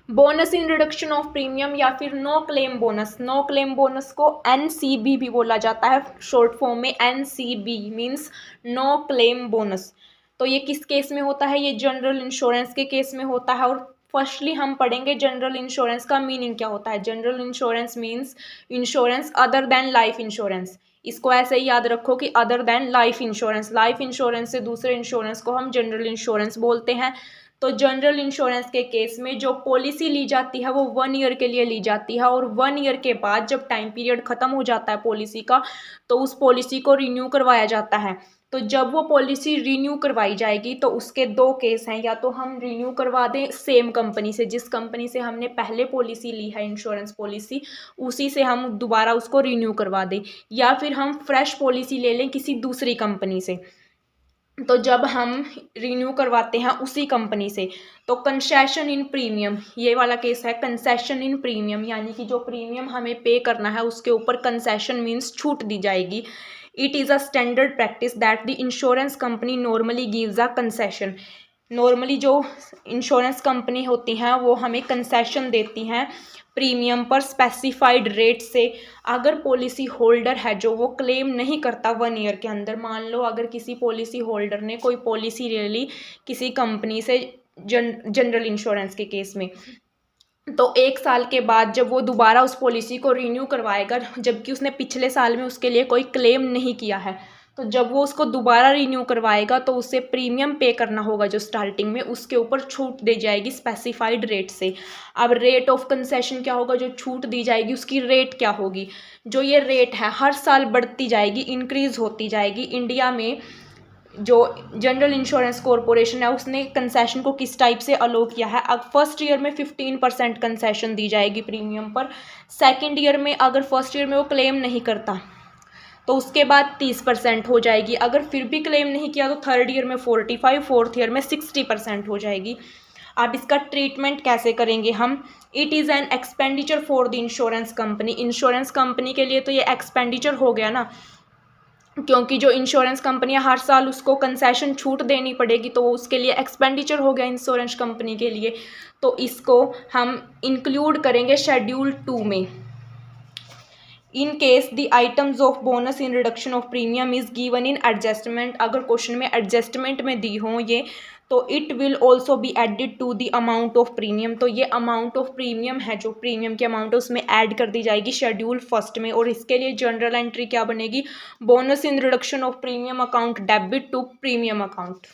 Bonus in reduction of premium या फिर no claim bonus. No claim bonus को NCB भी बोला जाता है, शॉर्ट फॉर्म में NCB means no claim bonus. तो ये किस केस में होता है, ये जनरल इंश्योरेंस के केस में होता है। और फर्स्टली हम पढ़ेंगे जनरल इंश्योरेंस का मीनिंग क्या होता है। General insurance means insurance other than life insurance. इसको ऐसे ही याद रखो कि other than life insurance, life insurance से दूसरे इंश्योरेंस को हम जनरल इंश्योरेंस बोलते हैं। तो जनरल इंश्योरेंस के केस में जो पॉलिसी ली जाती है वो 1 ईयर के लिए ली जाती है, और 1 ईयर के बाद जब टाइम पीरियड खत्म हो जाता है पॉलिसी का, तो उस पॉलिसी को रिन्यू करवाया जाता है। तो जब वो पॉलिसी रिन्यू करवाई जाएगी तो उसके दो केस हैं, या तो हम रिन्यू करवा दें सेम कंपनी से, जिस कंपनी से हमने पहले पॉलिसी ली है इंश्योरेंस पॉलिसी, उसी से हम दोबारा उसको रिन्यू करवा दें, या फिर हम फ्रेश पॉलिसी ले लें किसी दूसरी कंपनी से। तो जब हम रिन्यू करवाते हैं उसी कंपनी से, तो कंसेशन इन प्रीमियम, ये वाला केस है कंसेशन इन प्रीमियम, यानी कि जो प्रीमियम हमें पे करना है उसके ऊपर कंसेशन मीन्स छूट दी जाएगी। It is a standard practice that the insurance company normally gives a concession. Normally जो इंश्योरेंस कंपनी होती हैं वो हमें कंसेशन देती हैं प्रीमियम पर स्पेसिफाइड रेट से। अगर पॉलिसी होल्डर है जो वो क्लेम नहीं करता 1 ईयर के अंदर, मान लो अगर किसी पॉलिसी होल्डर ने कोई पॉलिसी ले ली किसी कंपनी से जनरल इंश्योरेंस के केस में, तो 1 साल के बाद जब वो दोबारा उस पॉलिसी को रिन्यू करवाएगा, जबकि उसने पिछले साल में उसके लिए कोई क्लेम नहीं किया है, तो जब वो उसको दोबारा रिन्यू करवाएगा तो उसे प्रीमियम पे करना होगा जो स्टार्टिंग में, उसके ऊपर छूट दी जाएगी स्पेसिफाइड रेट से। अब रेट ऑफ कंसेशन क्या होगा, जो छूट दी जाएगी उसकी रेट क्या होगी। जो ये रेट है हर साल बढ़ती जाएगी, इंक्रीज होती जाएगी। इंडिया में जो जनरल इंश्योरेंस कॉरपोरेशन है उसने कंसेशन को किस टाइप से अलो किया है। अब फर्स्ट ईयर में 15% कंसेशन दी जाएगी प्रीमियम पर। सेकेंड ईयर में अगर फर्स्ट ईयर में वो क्लेम नहीं करता तो उसके बाद 30% हो जाएगी। अगर फिर भी क्लेम नहीं किया तो थर्ड ईयर में 45, फोर्थ ईयर में 60% हो जाएगी। अब इसका ट्रीटमेंट कैसे करेंगे हम। It is an expenditure for the insurance company. Insurance company के लिए तो ये एक्सपेंडिचर हो गया ना, क्योंकि जो इंश्योरेंस कंपनियां हर साल उसको कंसेशन छूट देनी पड़ेगी, तो वो उसके लिए एक्सपेंडिचर हो गया इंश्योरेंस कंपनी के लिए। तो इसको हम इंक्लूड करेंगे शेड्यूल 2 में। In case the items of bonus in reduction of premium is given in adjustment, अगर क्वेश्चन में एडजस्टमेंट में दी हो ये, तो it will also be added to the amount of premium. तो ये अमाउंट ऑफ प्रीमियम है, जो प्रीमियम की अमाउंट है उसमें ऐड कर दी जाएगी शेड्यूल 1 में। और इसके लिए जनरल एंट्री क्या बनेगी, bonus in reduction of premium account debit to premium account.